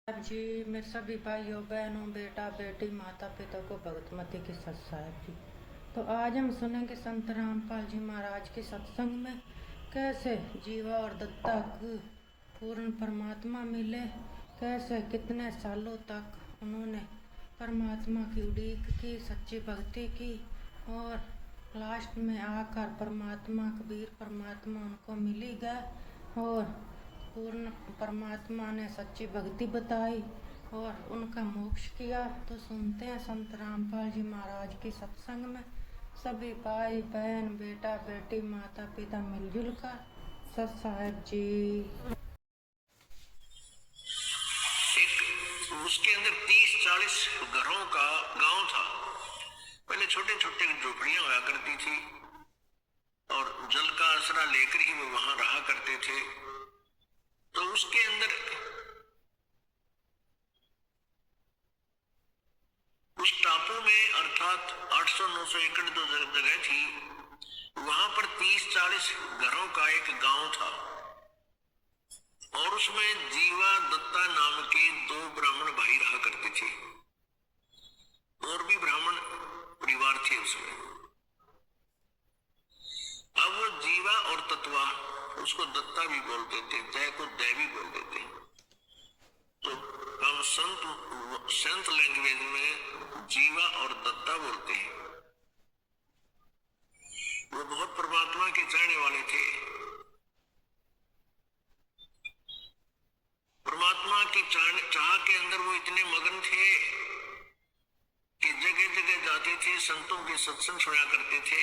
जी मेरे सभी भाइयों बहनों बेटा बेटी माता पिता को भगतमती की सत साहेब जी। तो आज हम सुनेंगे संत रामपाल जी महाराज के सत्संग में कैसे जीवा और दत्ता को पूर्ण परमात्मा मिले, कैसे कितने सालों तक उन्होंने परमात्मा की उड़ीक की, सच्ची भक्ति की और लास्ट में आकर परमात्मा कबीर परमात्मा उनको मिली गए और पूर्ण परमात्मा ने सच्ची भक्ति बताई और उनका मोक्ष किया। तो सुनते हैं संत रामपाल जी महाराज की सत्संग में सभी भाई बहन बेटा बेटी माता पिता मिलजुल कर सत साहेब जी। उसके अंदर 30-40 घरों का गांव था। पहले छोटे छोटे झोपड़ियां हुआ करती थी और जल का आसरा लेकर ही वो वहां रहा करते थे। तो उसके अंदर उस टापू में अर्थात 800-900 एकड़ जो जगह थी, वहां पर 30-40 घरों का एक गांव था और उसमें जीवा दत्ता नाम के 2 ब्राह्मण भाई रहा करते थे और भी ब्राह्मण परिवार थे उसमें। अब वो जीवा और तत्वा, उसको दत्ता भी बोलते थे, दय को दय भी बोल देते। तो हम संत लैंग्वेज में जीवा और दत्ता बोलते हैं। वो बहुत परमात्मा के चाहने वाले थे। परमात्मा की चाह के अंदर वो इतने मगन थे कि जगह जगह जाते थे, संतों के सत्संग सुना करते थे।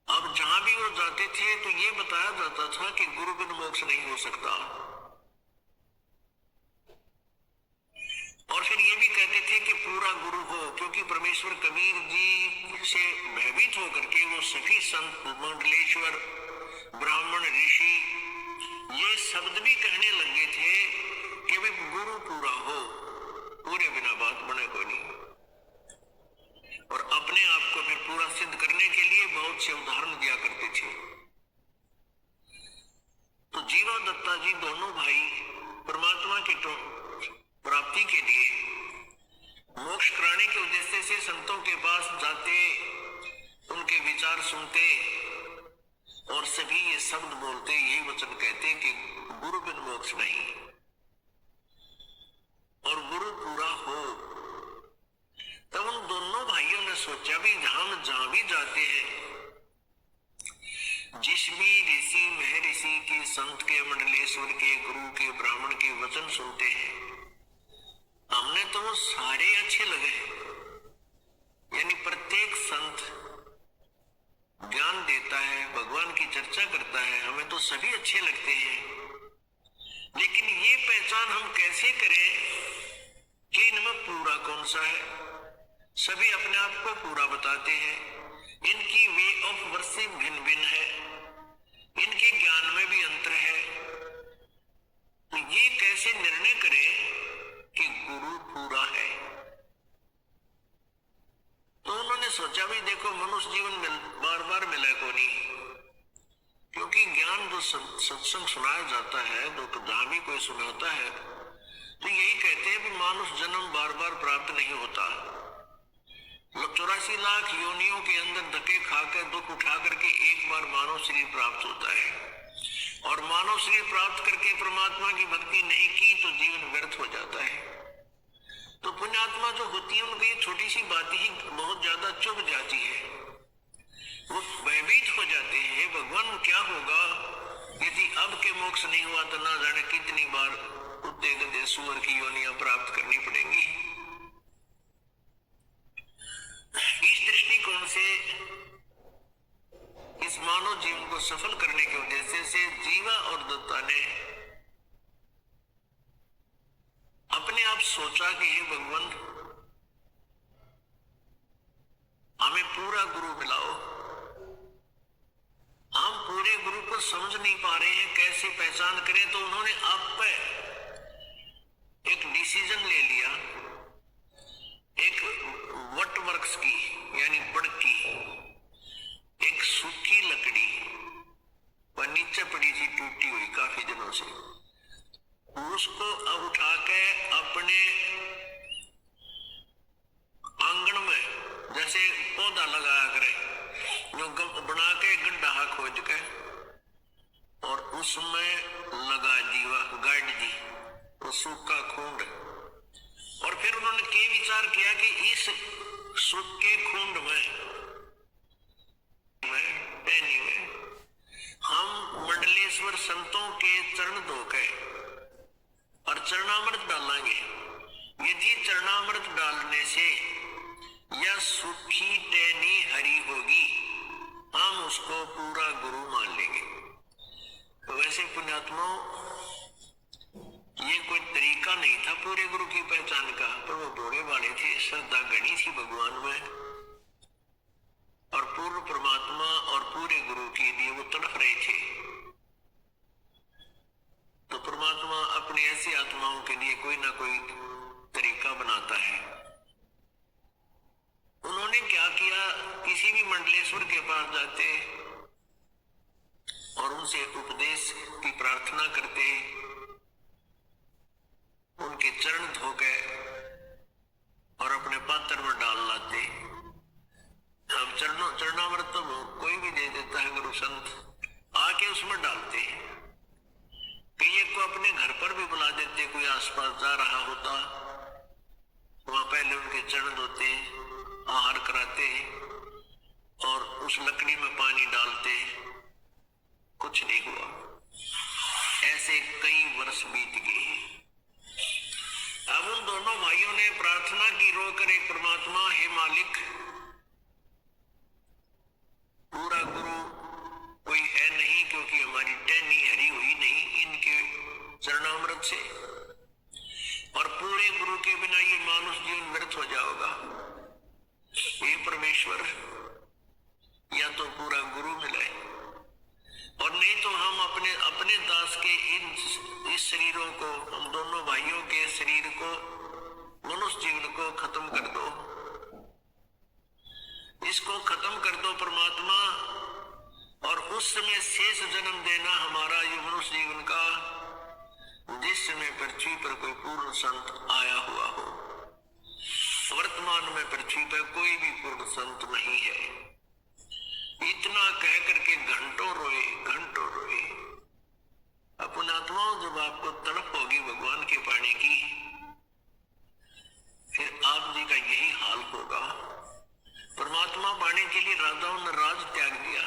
अब जहां भी वो जाते थे तो ये बताया जाता था कि गुरु बिन मोक्ष नहीं हो सकता, और फिर ये भी कहते थे कि पूरा गुरु हो, क्योंकि परमेश्वर कबीर जी से भयभीत होकर के वो सभी संत मंडलेश्वर ब्राह्मण ऋषि ये शब्द भी कहने लगे थे कि भाई गुरु पूरा हो, पूरे बिना बात बने कोई नहीं। और अपने आप को फिर पूरा सिद्ध करने के लिए बहुत से उदाहरण दिया करते थे। तो जीवा दत्ता जी दोनों भाई परमात्मा की प्राप्ति के लिए मोक्ष कराने के उद्देश्य से संतों के पास जाते, उनके विचार सुनते और सभी ये शब्द बोलते, यही वचन कहते कि गुरु बिन मोक्ष नहीं और गुरु पूरा हो। तब उन दोनों भाइयों ने सोचा भी हम जहां भी जाते हैं, जिस भी ऋषि महर्षि के, संत के, मंडलेश्वर के, गुरु के, ब्राह्मण के वचन सुनते हैं, हमने तो वो सारे अच्छे लगे। यानी प्रत्येक संत ज्ञान देता है, भगवान की चर्चा करता है, हमें तो सभी अच्छे लगते हैं। लेकिन ये पहचान हम कैसे करें कि इनमें पूरा कौन सा है? सभी अपने आप को पूरा बताते हैं, इनकी वे ऑफ वर्शिप भिन्न भिन्न है, इनके ज्ञान में भी अंतर है। तो ये कैसे निर्णय करें कि गुरु पूरा है? तो उन्होंने सोचा भी देखो, मनुष्य जीवन बार बार मिला को नहीं, क्योंकि ज्ञान जो सत्संग सुनाया जाता है, जो जहां भी कोई सुनाता है, तो यही कहते हैं कि मानुष जन्म बार बार प्राप्त नहीं होता। 84 लाख योनियों के अंदर धक्के खाकर दुख उठा करके एक बार मानव शरीर प्राप्त होता है, और मानव शरीर प्राप्त करके परमात्मा की भक्ति नहीं की तो जीवन व्यर्थ हो जाता है। तो पुण्यात्मा जो होती है उनकी छोटी सी बात ही बहुत ज्यादा चुभ जाती है, वो भयभीत हो जाते हैं, भगवान क्या होगा यदि अब के मोक्ष नहीं हुआ तो ना जाने कितनी बार कुत्ते गधे सुअर की योनियां प्राप्त करनी पड़ेंगी। इस दृष्टिकोण से इस मानव जीवन को सफल करने के उद्देश्य से जीवा और दत्ता ने अपने आप सोचा कि हे भगवान, हमें पूरा गुरु मिलाओ। हम पूरे गुरु को समझ नहीं पा रहे हैं, कैसे पहचान करें? तो उन्होंने आप पे एक डिसीजन ले लिया, एक वट वृक्ष की यानी बड़ की एक सूखी लकड़ी पर नीचे पड़ी थी, टूटी हुई काफी दिनों से, उसको उठा के अपने आंगन में जैसे पौधा लगाया करे, जो बना के गड्ढा खोज के और उसमें लगा जीवा गाड़ दी वो सूखा खूंड। और फिर उन्होंने के विचार किया कि इस सूखे खूंड में टहनी में हम मंडलेश्वर संतों के चरण धोके और चरणामृत डालेंगे। यदि चरणामृत डालने से यह सूखी टहनी हरी होगी, हम उसको पूरा गुरु मान लेंगे। तो वैसे पुण्यात्माओं, ये कोई तरीका नहीं था पूरे गुरु की पहचान का, पर वो भोले वाले थे, श्रद्धा गणी थी भगवान में, और पूर्ण परमात्मा और पूरे गुरु के लिए वो तड़प रहे थे। तो परमात्मा अपनी ऐसी आत्माओं के लिए कोई ना कोई तरीका बनाता है। उन्होंने क्या किया, किसी भी मंडलेश्वर के पास जाते और उनसे उपदेश की प्रार्थना करते, उनके चरण धोके और अपने पात्र में डाल लाते। अब चरणामृत तो कोई भी दे देता है गुरु संत, आके उसमें डालते हैं। कई को अपने घर पर भी बुला देते, कोई आसपास जा रहा होता, वहां पहले उनके चरण धोते, आहार कराते और उस लकड़ी में पानी डालते, कुछ नहीं हुआ। ऐसे कई वर्ष बीत गए। अब उन दोनों भाइयों ने प्रार्थना की रो कर, एक परमात्मा, हे मालिक, पूरा गुरु कोई है नहीं, क्योंकि हमारी टहनी हरी हुई नहीं इनके चरणामृत से, और पूरे गुरु के बिना ये मानुष जीवन व्यर्थ हो जाएगा। ये परमेश्वर, या तो पूरा गुरु मिले और नहीं तो हम अपने दास के इस शरीरों को, हम दोनों भाइयों के शरीर को, मनुष्य जीवन को खत्म कर दो, इसको खत्म कर दो परमात्मा, और उस समय शेष जन्म देना हमारा ये मनुष्य जीवन का, जिस समय पृथ्वी पर कोई पूर्ण संत आया हुआ हो। वर्तमान में पृथ्वी पर कोई भी पूर्ण संत नहीं है। इतना कह करके घंटों रोए, घंटों रोए। अपन आत्माओं, जब आपको तड़प होगी भगवान के पाने की, फिर आप जी का यही हाल होगा। परमात्मा पाने के लिए राजाओं ने राज त्याग दिया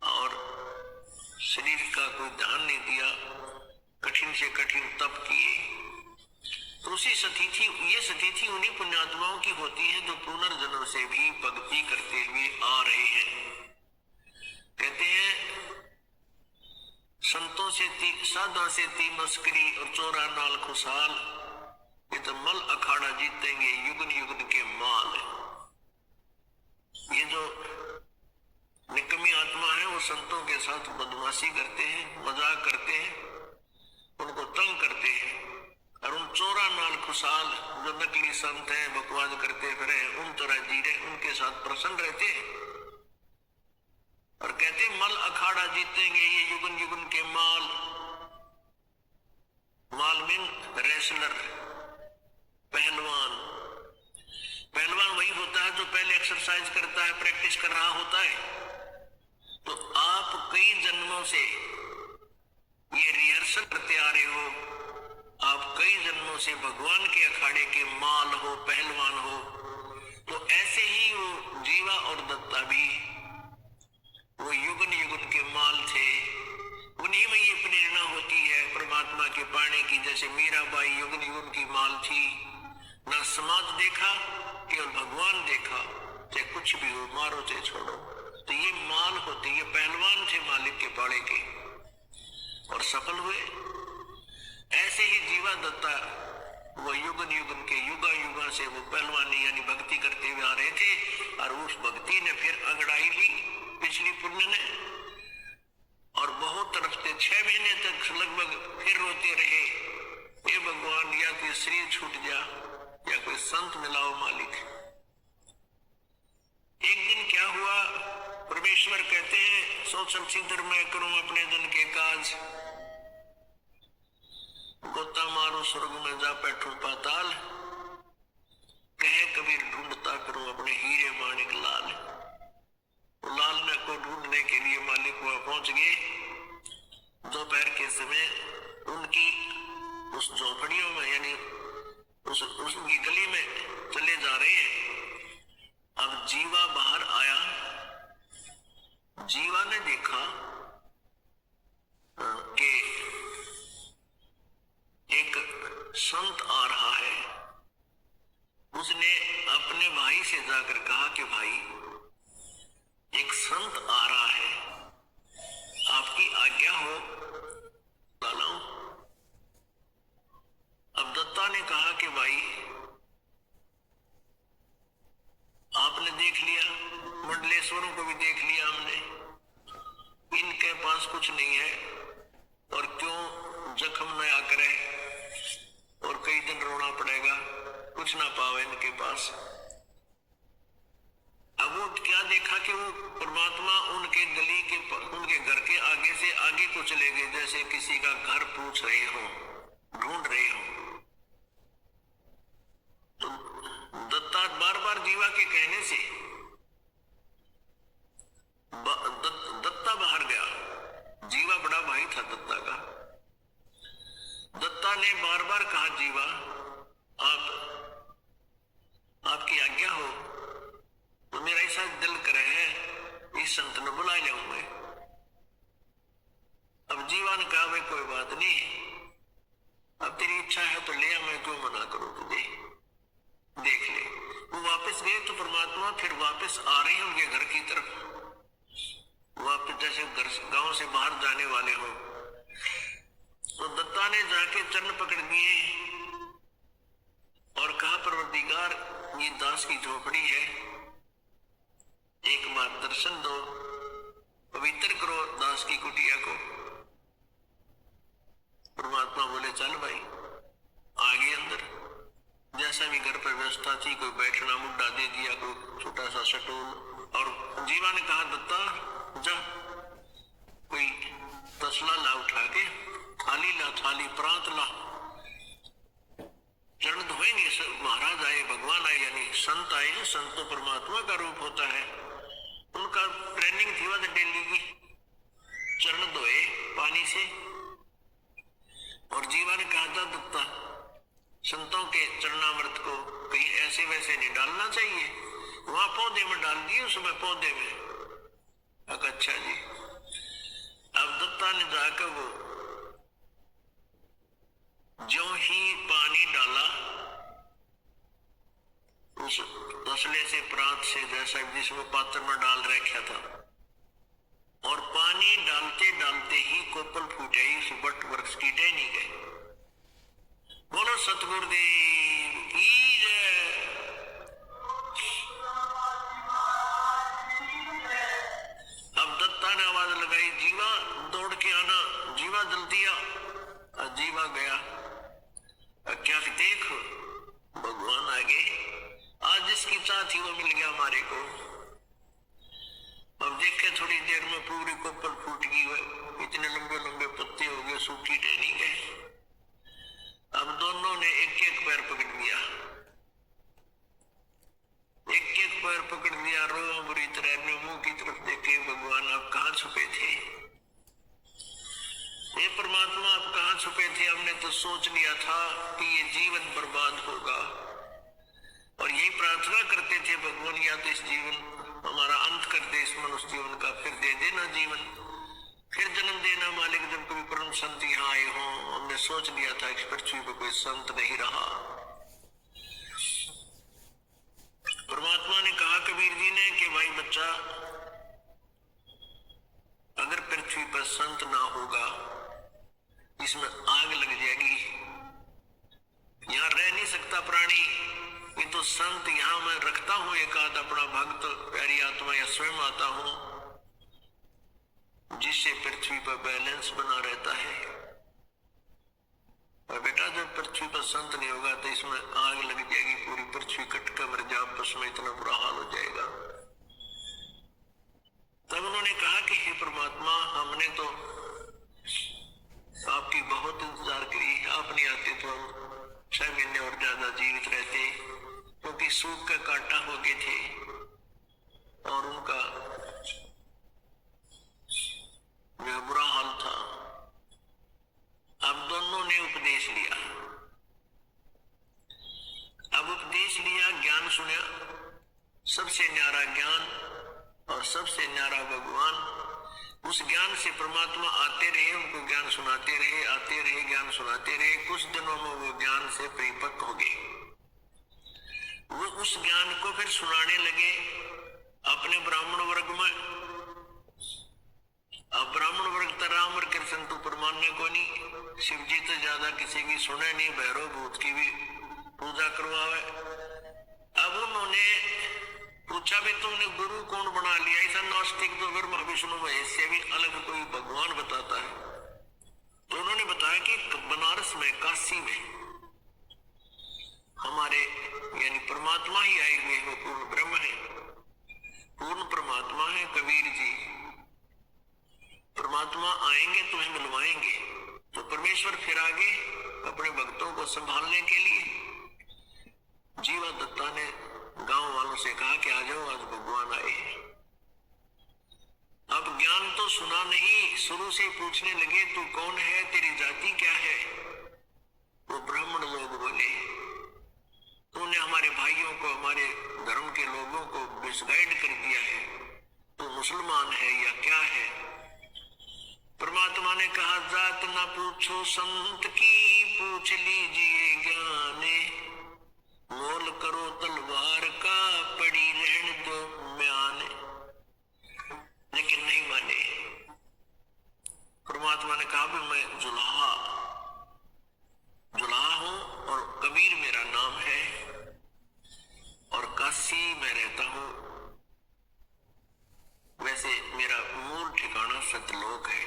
और शरीर का कोई ध्यान नहीं दिया, कठिन से कठिन तप किए। तो उसी सतीथि, ये सतीथि उन्हीं पुण्यात्माओं की होती है जो पुनर्जन्म से भी भक्ति करते हुए आ रहे हैं। कहते हैं, संतों से साधा से ती मस्करी और चोरा नाल खुशहाल, ये तो मल अखाड़ा जीतेंगे युगन युगन के माल। ये जो निकम्मी आत्मा है वो संतों के साथ बदमाशी करते हैं, मजाक करते हैं, उनको तंग करते हैं, और उन चोरा नाल खुशहाल जो नकली संत हैं, बकवास करते फिरे, उन तरह जी रहे, उनके साथ प्रसन्न रहते हैं और कहते मल अखाड़ा जीतेंगे ये युगन युगन के माल। माल मीन रेसलर, पहलवान। पहलवान वही होता है जो पहले एक्सरसाइज करता है, प्रैक्टिस कर रहा होता है। तो आप कई जन्मों से ये रिहर्सल करते आ रहे हो, आप कई जन्मों से भगवान के अखाड़े के माल हो, पहलवान हो। तो ऐसे ही वो जीवा और दत्ता भी वो युगन युगन के माल थे। उन्हीं में ये प्रेरणा होती है परमात्मा के पाने की। जैसे मीराबाई युगन युगन की माल थी, ना समाज देखा, केवल भगवान देखा, चाहे कुछ भी हो, मारो चाहे छोड़ो। तो ये माल होते, ये पहलवान थे मालिक के पाड़े के और सफल हुए। ऐसे ही जीवा दत्ता वो युगन युगन के युगा युगा से वो पहलवानी यानी भक्ति करते हुए आ रहे थे, और उस भक्ति ने फिर अंगड़ाई ली पिछली पुण्य ने, और बहुत तरफ से 6 महीने तक लगभग फिर रोते रहे, हे भगवान, या कोई शरीर छूट जा या कोई संत मिलाओ मालिक। एक दिन क्या हुआ, परमेश्वर कहते हैं, सोचल सिद्धर मैं करूं अपने जन के काज। जाऊं स्वर्ग में जा बैठूं पाताल, कहे कबीर ढूंढता फिरूं अपने हीरे माणिक लाल। लाल ने को ढूंढने के लिए मालिक वहां पहुंच गए। दोपहर के समय उनकी उस झोपड़ियों में यानी उसकी गली में चले जा रहे हैं। अब जीवा बाहर आया। जीवा ने देखा कि एक संत आ रहा है। उसने अपने भाई से जाकर कहा कि भाई एक संत आ रहा है, आपकी आज्ञा हो लाऊं। अब दत्ता ने कहा कि भाई आपने देख लिया, मंडलेश्वरों को भी देख लिया हमने, इनके पास कुछ नहीं है और क्यों जख्म में आकर है और कई दिन रोना पड़ेगा, कुछ ना पावे इनके पास। अब वो क्या देखा कि वो परमात्मा उनके गली के उनके घर के आगे से आगे को चले गए, जैसे किसी का घर पूछ रहे हो, ढूंढ रहे हो। तो दत्ता बार बार जीवा के कहने से दत्ता बाहर गया। जीवा बड़ा भाई था दत्ता का। दत्ता ने बार बार कहा जीवा आपकी आज्ञा हो तो मेरा ऐसा दिल करे है इस संत ने बुला जाऊं मैं। अब जीवा ने कहा भाई कोई बात नहीं, अब तेरी इच्छा है तो ले आ, मैं क्यों मना करूं तुझे, देख ले। वो वापस गए तो परमात्मा फिर वापस आ रहे हैं उनके घर की तरफ, वापस जैसे घर गांव से बाहर जाने वाले हो। तो दत्ता ने जाके चरण पकड़ दिए और कहा परवरदिगार ये दास की झोपड़ी है, एक बार दर्शन दो, पवित्र करो दास की कुटिया को। परमात्मा बोले चल भाई, आगे अंदर जैसा भी घर पर व्यवस्था थी, कोई बैठना मुड्डा दे दिया, कोई छोटा सा सटूल। और जीवा ने कहा दत्ता जा कोई तसला ला उठा के, थाली ला, थाली प्रांत ला, चरण धोएंगे। महाराज आए, भगवान आए, यानी संत आए हैं। संत तो परमात्मा का रूप होता है, उनका ट्रेनिंग थी वह डेली की। चरण धोए पानी से और जीवा ने कहा था दत्ता संतों के चरणामृत को कहीं ऐसे वैसे नहीं डालना चाहिए, वहां पौधे में डाल दिए, उसमें पौधे में। अच्छा जी। अब दत्ता ने जाकर वो जो ही पानी डाला उस तसले से प्रांत से, जैसा जिसमें पात्र में डाल रखा था, और पानी डालते डालते ही कोपल फूटे ही उस बट वृक्ष की टहनी गए। बोलो सतगुरुदेव की जय। अब दत्ता ने आवाज लगाई जीवा दौड़ के आना, जीवा जल्दी आ। जीवा गया। क्या देख भगवान आगे, आज जिसकी चाह थी वो मिल गया हमारे को। अब देखे थोड़ी देर में पूरी कोपल फूट गई, इतने लंबे लंबे पत्ते हो गए, सूखी टहनी गए। अब दोनों ने एक एक पैर पकड़ लिया, एक एक पैर पकड़ लिया, रो बुरी तरह ने मुंह की तरफ देखे, भगवान आप कहाँ छुपे थे, ये परमात्मा आप कहाँ छुपे थे, हमने तो सोच लिया था कि ये जीवन बर्बाद होगा और यही प्रार्थना करते थे भगवान या तो इस जीवन हमारा अंत कर दे, इस मनुष्य जीवन का, फिर दे देना जीवन, फिर जन्म देना मालिक जब कभी परम संत यहाँ आए हों। हमने सोच लिया था कि पृथ्वी पर कोई संत नहीं रहा। परमात्मा ने कहा कबीर जी ने कि भाई बच्चा अगर पृथ्वी पर संत ना होगा इसमें आग लग जाएगी, यहाँ रह नहीं सकता प्राणी। ये तो संत यहाँ मैं रखता हूं एक आध अपना भक्त प्यारी आत्मा या स्वयं आता हूं, जिससे पृथ्वी पर बैलेंस बना रहता है। और बेटा जब पृथ्वी पर संत नहीं होगा तो इसमें आग लग जाएगी, पूरी पृथ्वी कट कर मर जा, आपस में इतना बुरा हाल हो जाएगा। तब उन्होंने कहा कि हे परमात्मा हमने तो आपकी बहुत इंतजार करी, आप नहीं आते तो हम उपदेश लिया। अब उपदेश लिया, ज्ञान सुना, सबसे न्यारा ज्ञान और सबसे न्यारा भगवान। उस ज्ञान से परमात्मा आते रहे, उनको ज्ञान सुनाते रहे, आते रहे, ज्ञान सुनाते रहे। कुछ दिनों में वो ज्ञान से परिपक्व हो गए। वो उस ज्ञान को फिर सुनाने लगे अपने ब्राह्मण वर्ग में। अब ब्राह्मण वर्ग तो राम और कृष्ण तो परमान्य को नहीं, शिव जी तो ज्यादा किसी की सुने नहीं, भैरव भूत की भी पूजा करवावे। अब उन्होंने पूछा भी तुमने गुरु कौन बना लिया? ऐसा नास्तिक तो ब्रह्मा विष्णु महेश से भी अलग कोई भगवान बताता है। तो उन्होंने बताया कि बनारस में, काशी में हमारे यानी परमात्मा ही आए हुए, वो पूर्ण ब्रह्म है, पूर्ण परमात्मा है। कबीर जी परमात्मा आएंगे तुम्हें मिलवाएंगे। तो परमेश्वर फिर आगे अपने भक्तों को संभालने के लिए जीवा दत्ता ने गांव वालों से कहा कि आ जाओ, आज भगवान आए। अब ज्ञान तो सुना नहीं, शुरू से पूछने लगे तू कौन है, तेरी जाति क्या है? वो ब्राह्मण लोग बोले तूने हमारे भाइयों को, हमारे धर्म के लोगों को मिसगाइड कर दिया है, तू मुसलमान है या क्या है? परमात्मा ने कहा जात ना पूछो संत की, पूछ लीजिए ज्ञाने, मोल करो तलवार का, पड़ी रहने दो म्याने। लेकिन नहीं माने। परमात्मा ने कहा भी मैं जुलाहा हूं और कबीर मेरा नाम है और काशी में रहता हूं। वैसे मेरा मूल ठिकाना सतलोक है।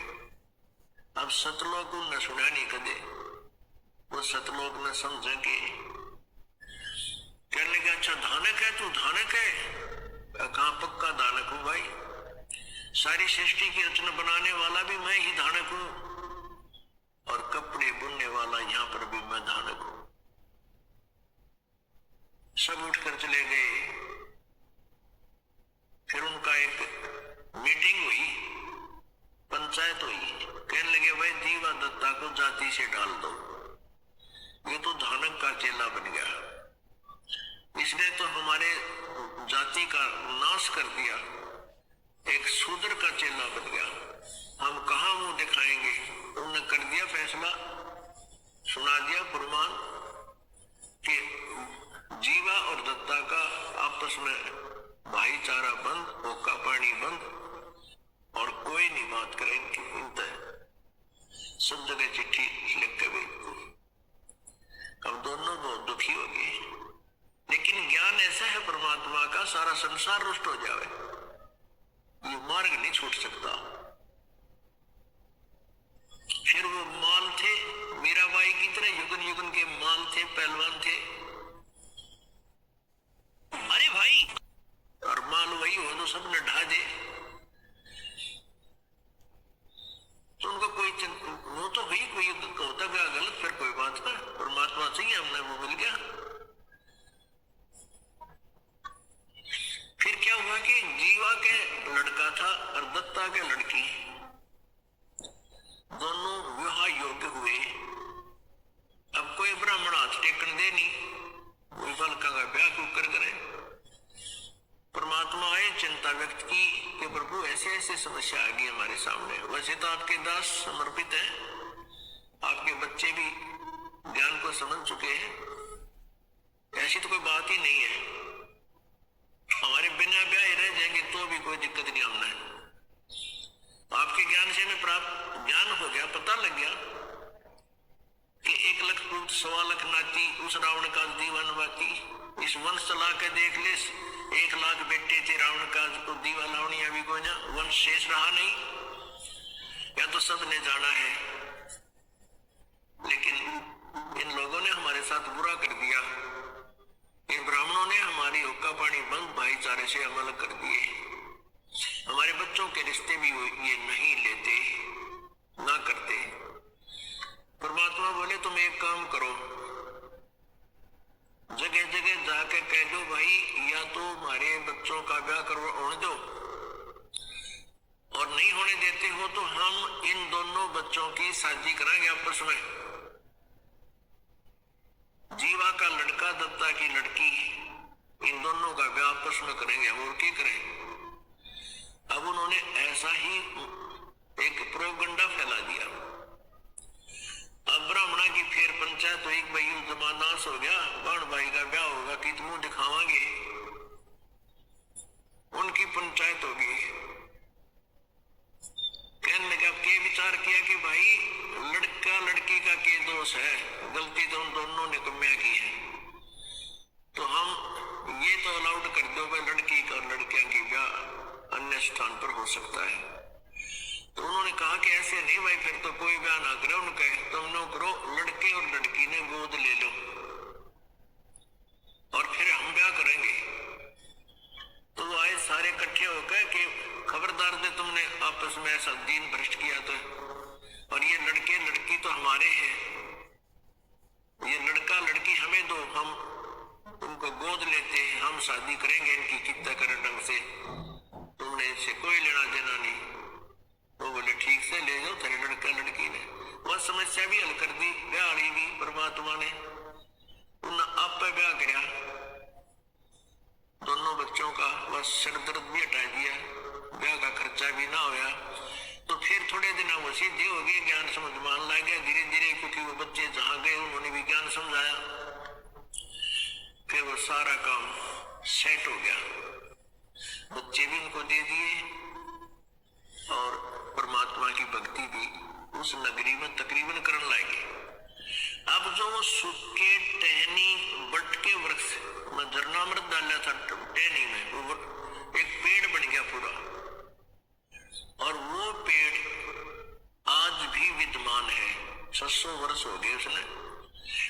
अब सतलोक न सुना नहीं कदे, वो सतलोक न समझे कि कहने लगे अच्छा धानक है तू, धानक है? कहां पक्का धानक हूं भाई, सारी सृष्टि की रचना बनाने वाला भी मैं ही धानक हूं और कपड़े बुनने वाला यहां पर भी मैं धानक हूं। सब उठकर चले गए। फिर उनका एक मीटिंग हुई, पंचायत हुई। कहने लगे भाई जीवा दत्ता को जाति से डाल दो, ये तो धानक का चेला बन गया, इसने तो हमारे जाति का नाश कर दिया, एक शूद्र का चेला बन गया, हम कहां मुंह दिखाएंगे? उन्होंने कर दिया फैसला, सुना दिया फरमान कि जीवा और दत्ता का आपस में भाईचारा बंद, होका पानी बंद और कोई नहीं बात करेंगे। सब जगह चिट्ठी लिख के भेज दी। अब दोनों बहुत दुखी हो गए। लेकिन ज्ञान ऐसा है परमात्मा का, सारा संसार रुष्ट हो जावे, ये मार्ग नहीं छूट सकता। फिर वो माल थे मीराबाई की तरह, युगन युगन के माल थे, पहलवान थे। अरे भाई, और माल वही हो तो सबने ढा दे, तो उनको कोई वो तो गई, कोई होता गया गलत, फिर कोई बात ना, परमात्मा से ही हमने वो मिल गया। फिर क्या हुआ कि जीवा के लड़का था और दत्ता के लड़की, दोनों विवाह योग्य हुए। अब कोई ब्राह्मण हाथ टेकन दे नहीं, कोई बालका का ब्याह क्यों कर करे। परमात्मा आए, चिंता व्यक्त की कि प्रभु ऐसे ऐसे समस्या आ गई हमारे सामने। वैसे तो आपके दास समर्पित हैं, आपके बच्चे भी ज्ञान को समझ चुके हैं, ऐसी तो कोई बात ही नहीं है, हमारे बिना ब्याह रह जाएंगे तो भी कोई दिक्कत नहीं हमने। आपके ज्ञान से हमें प्राप्त ज्ञान हो गया, पता लग गया कि 1 लाख पुत्र 1.25 लाख नाती, उस रावण का दीवान बाती, इस वंश चला के देख ले, 1 लाख बेटे थे रावण का, को दीवा लावणी अभी को ना वंश शेष रहा नहीं, या तो सब ने जाना है। लेकिन इन लोगों ने हमारे साथ बुरा कर दिया, इन ब्राह्मणों ने हमारी हुक्का पानी बंद भाईचारे से अमल कर दिए, हमारे बच्चों के रिश्ते भी ये नहीं लेते, ना करते। परमात्मा बोले तुम एक काम करो, जगह जगह जाके कह दो भाई या तो हमारे बच्चों का ब्याह करो होने दो, और नहीं होने देते हो तो हम इन दोनों बच्चों की शादी कराएंगे आपस में। जीवा का लड़का दत्ता की लड़की, इन दोनों का ब्याह आपस में करेंगे, हम और क्या करें। अब उन्होंने ऐसा ही एक प्रोपगंडा फैला दिया। अब ब्राह्मणा की फिर पंचायत तो एक भाई जमानास हो गया, बहन भाई का ब्याह होगा कि तुम दिखावांगे, उनकी पंचायत होगी। कहने लगा, के विचार किया कि भाई लड़का लड़की का के दोष है, गलती तो उन दोनों ने कम्या की है, तो हम ये तो अलाउड कर दो भाई लड़की का लड़कियां की ब्याह अन्य स्थान पर हो सकता है। तो उन्होंने कहा कि ऐसे नहीं भाई, फिर तो कोई ब्याह ना करे उनका, तुम नो करो, लड़के और लड़की ने गोद ले लो और फिर हम ब्याह करेंगे। तो वो आए सारे इकट्ठे होकर कि खबरदार दे, तुमने आपस में ऐसा दीन भ्रष्ट किया तो, और ये लड़के लड़की तो हमारे हैं, ये लड़का लड़की हमें दो, हम उनको गोद लेते हैं, हम शादी करेंगे इनकी कितना करें ढंग से, तुमने इससे कोई लेना देना नहीं। वो बोले ठीक से ले जाओ, तेरे लड़का लड़की ने वह समस्या भी हल कर दी, ब्याह भी परमात्मा ने उन्हें आप पे ब्याह कराया, दोनों बच्चों का बस सर दर्द भी हटा दिया, ब्याह का खर्चा भी ना होया। तो फिर थोड़े दिन वो सीधे हो गए, ज्ञान समझ मान ला गया धीरे धीरे, क्योंकि वो बच्चे जहां गए उन्होंने भी ज्ञान समझाया, फिर वो सारा काम सेट हो गया, बच्चे भी उनको दे दिए और परमात्मा की भक्ति भी उस नगरी में तकरीबन करने लगे। अब जो वो सूखे टहनी बट के वृक्ष में झरनामृत डाला था टहनी में, वो एक पेड़ बन गया पूरा, और वो पेड़ आज भी विद्यमान है, 600 वर्ष हो गए उसने,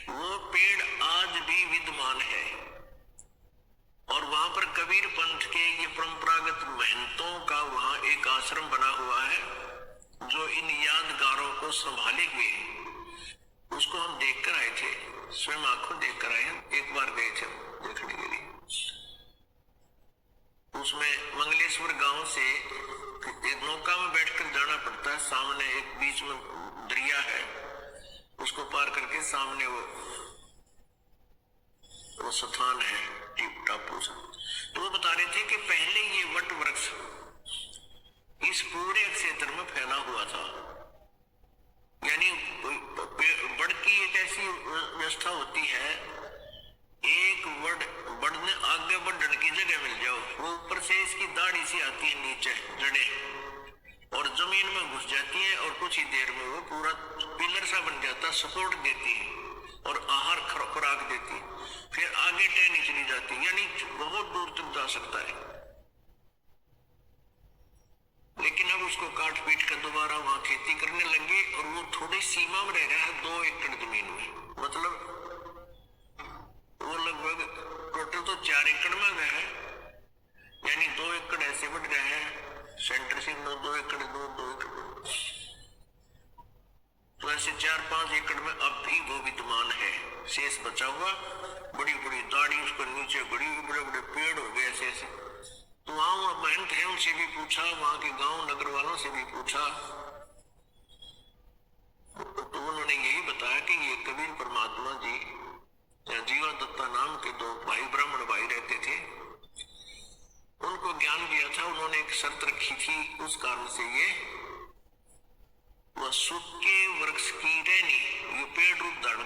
वो पेड़ आज भी विद्यमान है। और वहां पर कबीर पंथ के ये परंपरागत महंतों का वहां एक आश्रम बना हुआ है, जो इन यादगारों को संभाले हुए है। उसको हम देख कर आए थे, स्वयं आंखों देख कर आए हैं, एक बार गए थे देखने के लिए। उसमें मंगलेश्वर गांव से एक नौका में बैठकर जाना पड़ता है, सामने एक बीच में दरिया है, उसको पार करके सामने वो स्थान है टापू सा। तो वो बता रहे थे कि पहले ये वट वृक्ष इस पूरे क्षेत्र में फैला हुआ था, यानी वड की एक ऐसी व्यवस्था होती है, एक वड बढ़ने आगे बढ़ने की जगह मिल जाओ, वो ऊपर से इसकी दाढ़ी सी आती है नीचे जड़े, और जमीन में घुस जाती है, और कुछ ही देर में वो पूरा पिलर सा बन जाता, सपोर्ट देती है और आहार खुराक देती, फिर आगे टहनी चली जाती, यानी बहुत दूर तक जा सकता है। लेकिन अब उसको काट पीट कर दोबारा वहां खेती करने लगे, और वो थोड़ी सीमा में रह रहा है 2 एकड़ जमीन में, मतलब वो लगभग टोटल तो 4 एकड़ में गए हैं, यानी 2 एकड़ ऐसे बढ़ गए हैं, सेंटर से 2 एकड़ 2 एकड़, तो ऐसे 4-5 एकड़ में अब भी वो विद्यमान है, शेष बचा हुआ, बड़ी बड़ी दाढ़ी उसको नीचे, बड़े बड़े पेड़ हो गए ऐसे ऐसे। तो वहां महंत है, उनसे भी पूछा, वहां के गांव नगर वालों से भी पूछा, तो उन्होंने यही बताया कि ये कबीर परमात्मा जी या जीवा दत्ता नाम के 2 भाई ब्राह्मण भाई रहते थे, उनको ज्ञान दिया था, उन्होंने एक शर्त रखी थी, उस कारण से ये वह सूखे वृक्ष की टहनी, ये पेड़ रूप धारण